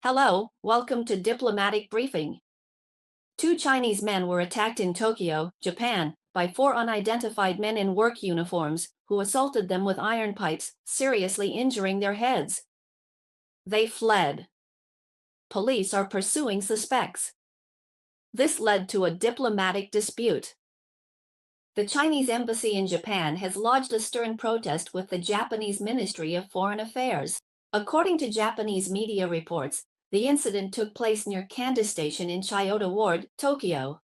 Hello, welcome to Diplomatic Briefing. Two Chinese men were attacked in Tokyo, Japan, by four unidentified men in work uniforms, who assaulted them with iron pipes, seriously injuring their heads. They fled. Police are pursuing suspects. This led to a diplomatic dispute. The Chinese embassy in Japan has lodged a stern protest with the Japanese Ministry of Foreign Affairs. According to Japanese media reports, the incident took place near Kanda Station in Chiyoda Ward, Tokyo.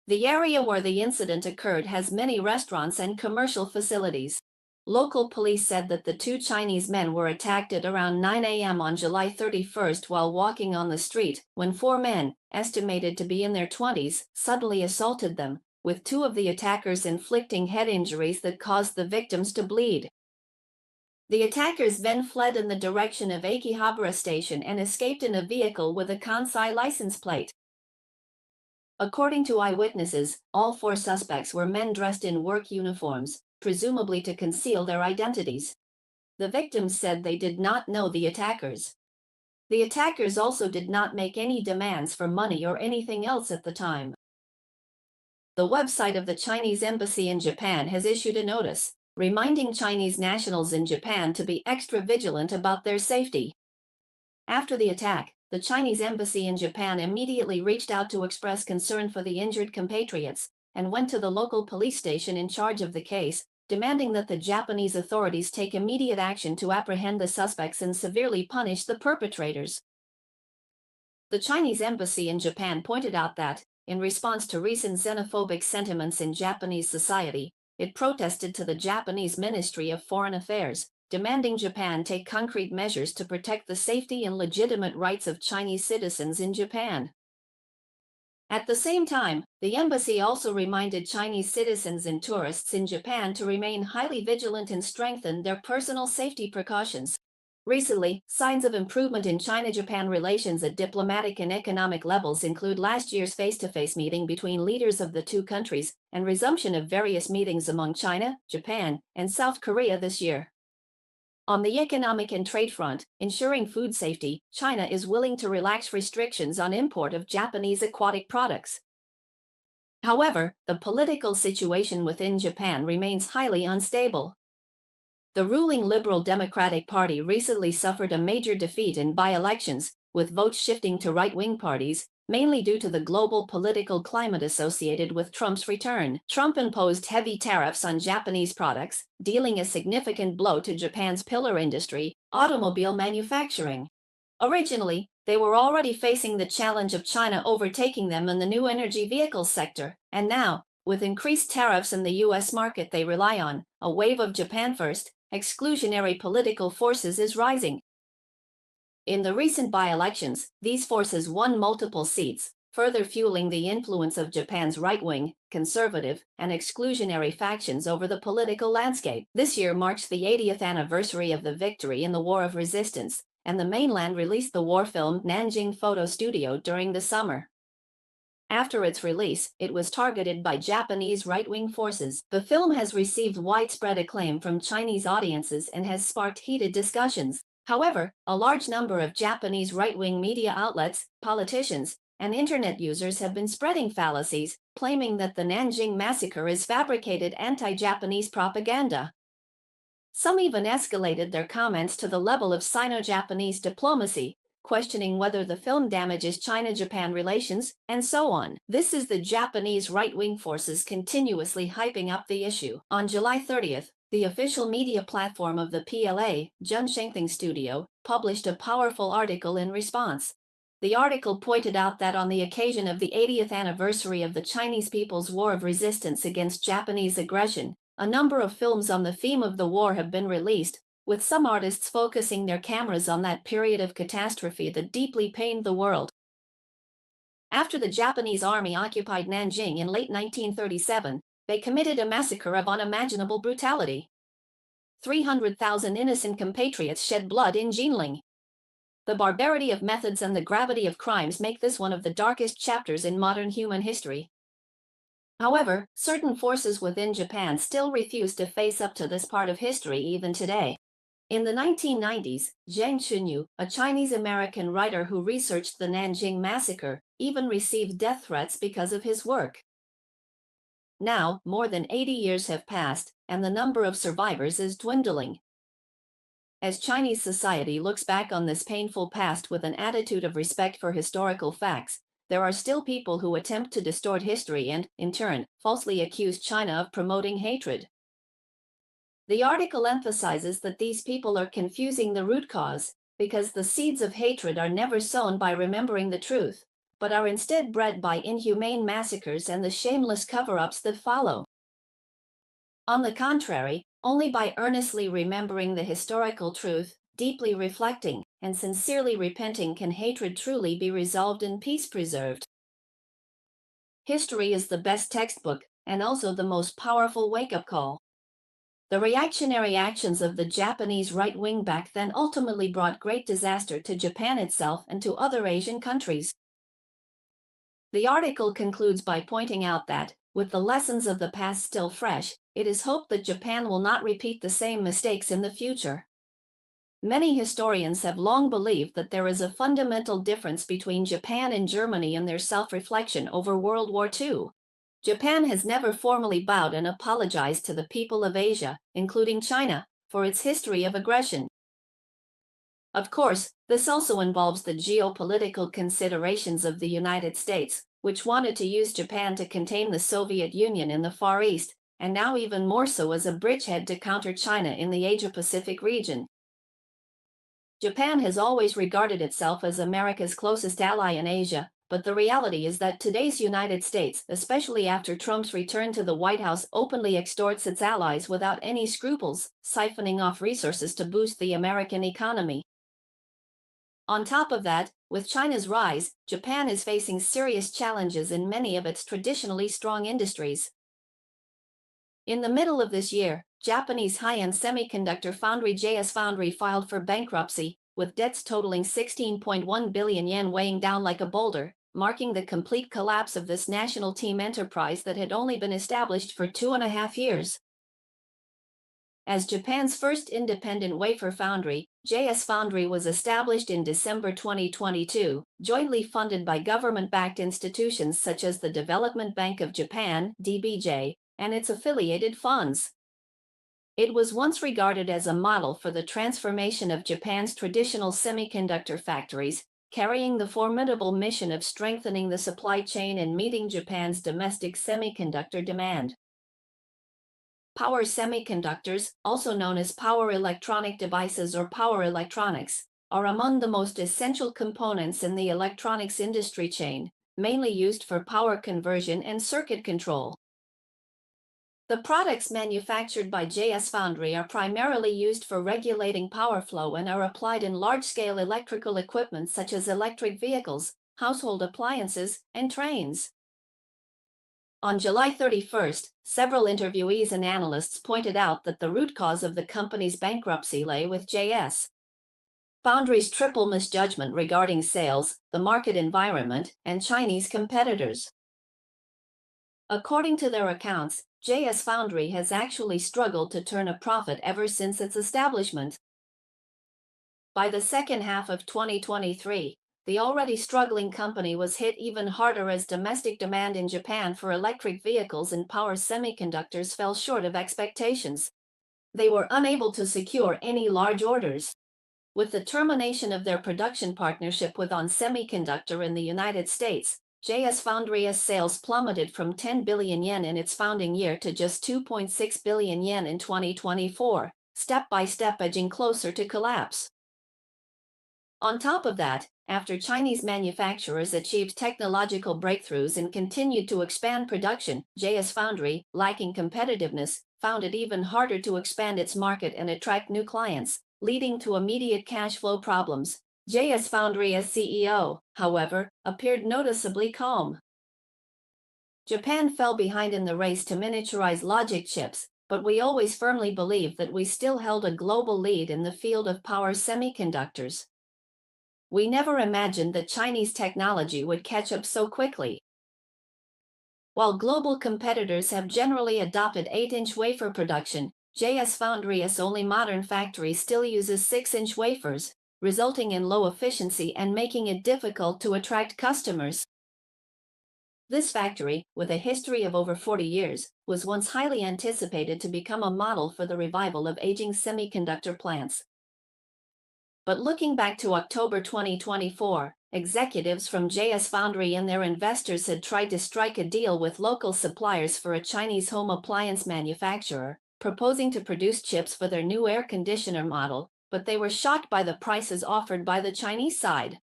The area where the incident occurred has many restaurants and commercial facilities. Local police said that the two Chinese men were attacked at around 9 a.m. on July 31st while walking on the street, when four men, estimated to be in their 20s, suddenly assaulted them, with two of the attackers inflicting head injuries that caused the victims to bleed. The attackers then fled in the direction of Akihabara Station and escaped in a vehicle with a Kansai license plate. According to eyewitnesses, all four suspects were men dressed in work uniforms, presumably to conceal their identities. The victims said they did not know the attackers. The attackers also did not make any demands for money or anything else at the time. The website of the Chinese embassy in Japan has issued a notice, reminding Chinese nationals in Japan to be extra vigilant about their safety. After the attack, the Chinese embassy in Japan immediately reached out to express concern for the injured compatriots, and went to the local police station in charge of the case, demanding that the Japanese authorities take immediate action to apprehend the suspects and severely punish the perpetrators. The Chinese embassy in Japan pointed out that, in response to recent xenophobic sentiments in Japanese society, it protested to the Japanese Ministry of Foreign Affairs, demanding Japan take concrete measures to protect the safety and legitimate rights of Chinese citizens in Japan. At the same time, the embassy also reminded Chinese citizens and tourists in Japan to remain highly vigilant and strengthen their personal safety precautions. Recently, signs of improvement in China-Japan relations at diplomatic and economic levels include last year's face-to-face meeting between leaders of the two countries, and resumption of various meetings among China, Japan, and South Korea this year. On the economic and trade front, ensuring food safety, China is willing to relax restrictions on import of Japanese aquatic products. However, the political situation within Japan remains highly unstable. The ruling Liberal Democratic Party recently suffered a major defeat in by-elections, with votes shifting to right-wing parties, mainly due to the global political climate associated with Trump's return. Trump imposed heavy tariffs on Japanese products, dealing a significant blow to Japan's pillar industry, automobile manufacturing. Originally, they were already facing the challenge of China overtaking them in the new energy vehicle sector, and now, with increased tariffs in the U.S. market they rely on, a wave of Japan first, exclusionary political forces is rising. In the recent by-elections, these forces won multiple seats, further fueling the influence of Japan's right-wing, conservative, and exclusionary factions over the political landscape. This year marks the 80th anniversary of the victory in the War of Resistance, and the mainland released the war film Nanjing Photo Studio during the summer. After its release, it was targeted by Japanese right-wing forces. The film has received widespread acclaim from Chinese audiences and has sparked heated discussions. However, a large number of Japanese right-wing media outlets, politicians, and internet users have been spreading fallacies, claiming that the Nanjing massacre is fabricated anti-Japanese propaganda. Some even escalated their comments to the level of Sino-Japanese diplomacy, questioning whether the film damages China-Japan relations, and so on. This is the Japanese right-wing forces continuously hyping up the issue. On July 30th, the official media platform of the PLA, Junshengting Studio, published a powerful article in response. The article pointed out that on the occasion of the 80th anniversary of the Chinese People's War of Resistance against Japanese aggression, a number of films on the theme of the war have been released, with some artists focusing their cameras on that period of catastrophe that deeply pained the world. After the Japanese army occupied Nanjing in late 1937, they committed a massacre of unimaginable brutality. 300,000 innocent compatriots shed blood in Jinling. The barbarity of methods and the gravity of crimes make this one of the darkest chapters in modern human history. However, certain forces within Japan still refuse to face up to this part of history even today. In the 1990s, Zhang Chunyu, a Chinese-American writer who researched the Nanjing massacre, even received death threats because of his work. Now, more than 80 years have passed, and the number of survivors is dwindling. As Chinese society looks back on this painful past with an attitude of respect for historical facts, there are still people who attempt to distort history and, in turn, falsely accuse China of promoting hatred. The article emphasizes that these people are confusing the root cause, because the seeds of hatred are never sown by remembering the truth, but are instead bred by inhumane massacres and the shameless cover-ups that follow. On the contrary, only by earnestly remembering the historical truth, deeply reflecting, and sincerely repenting can hatred truly be resolved and peace preserved. History is the best textbook, and also the most powerful wake-up call. The reactionary actions of the Japanese right wing back then ultimately brought great disaster to Japan itself and to other Asian countries. The article concludes by pointing out that, with the lessons of the past still fresh, it is hoped that Japan will not repeat the same mistakes in the future. Many historians have long believed that there is a fundamental difference between Japan and Germany in their self-reflection over World War II. Japan has never formally bowed and apologized to the people of Asia, including China, for its history of aggression. Of course, this also involves the geopolitical considerations of the United States, which wanted to use Japan to contain the Soviet Union in the Far East, and now even more so as a bridgehead to counter China in the Asia-Pacific region. Japan has always regarded itself as America's closest ally in Asia, but the reality is that today's United States, especially after Trump's return to the White House, openly extorts its allies without any scruples, siphoning off resources to boost the American economy. On top of that, with China's rise, Japan is facing serious challenges in many of its traditionally strong industries. In the middle of this year, Japanese high-end semiconductor foundry JS Foundry filed for bankruptcy, with debts totaling 16.1 billion yen weighing down like a boulder, marking the complete collapse of this national team enterprise that had only been established for 2.5 years. As Japan's first independent wafer foundry, JS Foundry was established in December 2022, jointly funded by government-backed institutions such as the Development Bank of Japan, DBJ, and its affiliated funds. It was once regarded as a model for the transformation of Japan's traditional semiconductor factories, carrying the formidable mission of strengthening the supply chain and meeting Japan's domestic semiconductor demand. Power semiconductors, also known as power electronic devices or power electronics, are among the most essential components in the electronics industry chain, mainly used for power conversion and circuit control. The products manufactured by JS Foundry are primarily used for regulating power flow and are applied in large-scale electrical equipment such as electric vehicles, household appliances, and trains. On July 31st, several interviewees and analysts pointed out that the root cause of the company's bankruptcy lay with JS Foundry's triple misjudgment regarding sales, the market environment, and Chinese competitors. According to their accounts, JS Foundry has actually struggled to turn a profit ever since its establishment. By the second half of 2023, the already struggling company was hit even harder as domestic demand in Japan for electric vehicles and power semiconductors fell short of expectations. They were unable to secure any large orders. With the termination of their production partnership with ON Semiconductor in the United States, JS Foundry's sales plummeted from 10 billion yen in its founding year to just 2.6 billion yen in 2024, step by step edging closer to collapse. On top of that, after Chinese manufacturers achieved technological breakthroughs and continued to expand production, JS Foundry, lacking competitiveness, found it even harder to expand its market and attract new clients, leading to immediate cash flow problems. JS Foundry's CEO, however, appeared noticeably calm. Japan fell behind in the race to miniaturize logic chips, but we always firmly believed that we still held a global lead in the field of power semiconductors. We never imagined that Chinese technology would catch up so quickly. While global competitors have generally adopted 8-inch wafer production, JS Foundry's only modern factory still uses 6-inch wafers, resulting in low efficiency and making it difficult to attract customers. This factory, with a history of over 40 years, was once highly anticipated to become a model for the revival of aging semiconductor plants. But looking back to October 2024, executives from JS Foundry and their investors had tried to strike a deal with local suppliers for a Chinese home appliance manufacturer, proposing to produce chips for their new air conditioner model, but they were shocked by the prices offered by the Chinese side.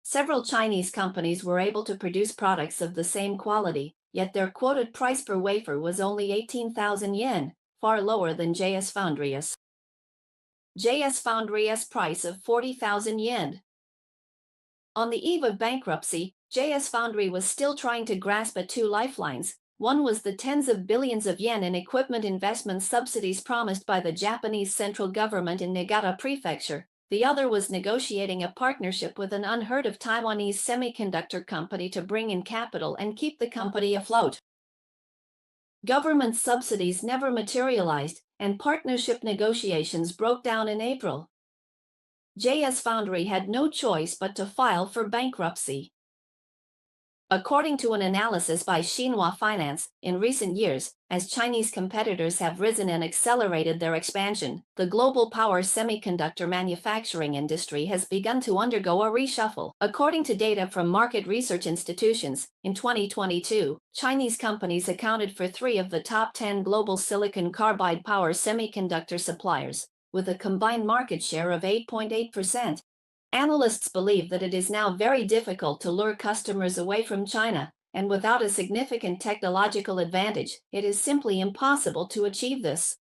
Several Chinese companies were able to produce products of the same quality, yet their quoted price per wafer was only 18,000 yen, far lower than JS Foundry's. JS Foundry's price of 40,000 yen. On the eve of bankruptcy, JS Foundry was still trying to grasp at two lifelines. One was the tens of billions of yen in equipment investment subsidies promised by the Japanese central government in Niigata Prefecture. The other was negotiating a partnership with an unheard-of Taiwanese semiconductor company to bring in capital and keep the company afloat. Government subsidies never materialized, and partnership negotiations broke down in April. JS Foundry had no choice but to file for bankruptcy. According to an analysis by Xinhua Finance, in recent years, as Chinese competitors have risen and accelerated their expansion, the global power semiconductor manufacturing industry has begun to undergo a reshuffle. According to data from market research institutions, in 2022, Chinese companies accounted for 3 of the top 10 global silicon carbide power semiconductor suppliers, with a combined market share of 8.8%. Analysts believe that it is now very difficult to lure customers away from China, and without a significant technological advantage, it is simply impossible to achieve this.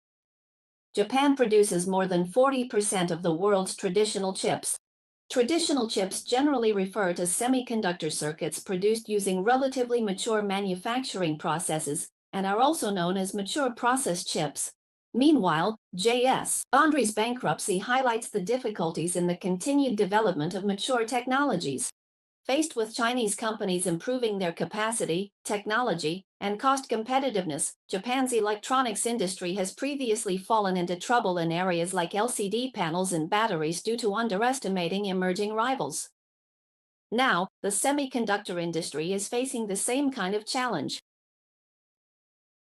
Japan produces more than 40% of the world's traditional chips. Traditional chips generally refer to semiconductor circuits produced using relatively mature manufacturing processes, and are also known as mature process chips. Meanwhile, JS Foundry's bankruptcy highlights the difficulties in the continued development of mature technologies. Faced with Chinese companies improving their capacity, technology, and cost competitiveness, Japan's electronics industry has previously fallen into trouble in areas like LCD panels and batteries due to underestimating emerging rivals. Now, the semiconductor industry is facing the same kind of challenge.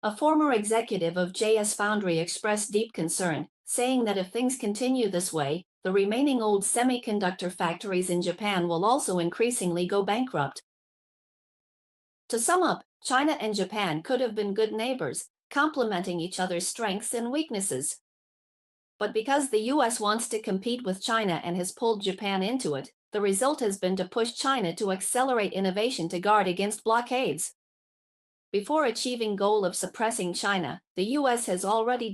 A former executive of JS Foundry expressed deep concern, saying that if things continue this way, the remaining old semiconductor factories in Japan will also increasingly go bankrupt. To sum up, China and Japan could have been good neighbors, complementing each other's strengths and weaknesses. But because the US wants to compete with China and has pulled Japan into it, the result has been to push China to accelerate innovation to guard against blockades. Before achieving goal of suppressing China, the US has already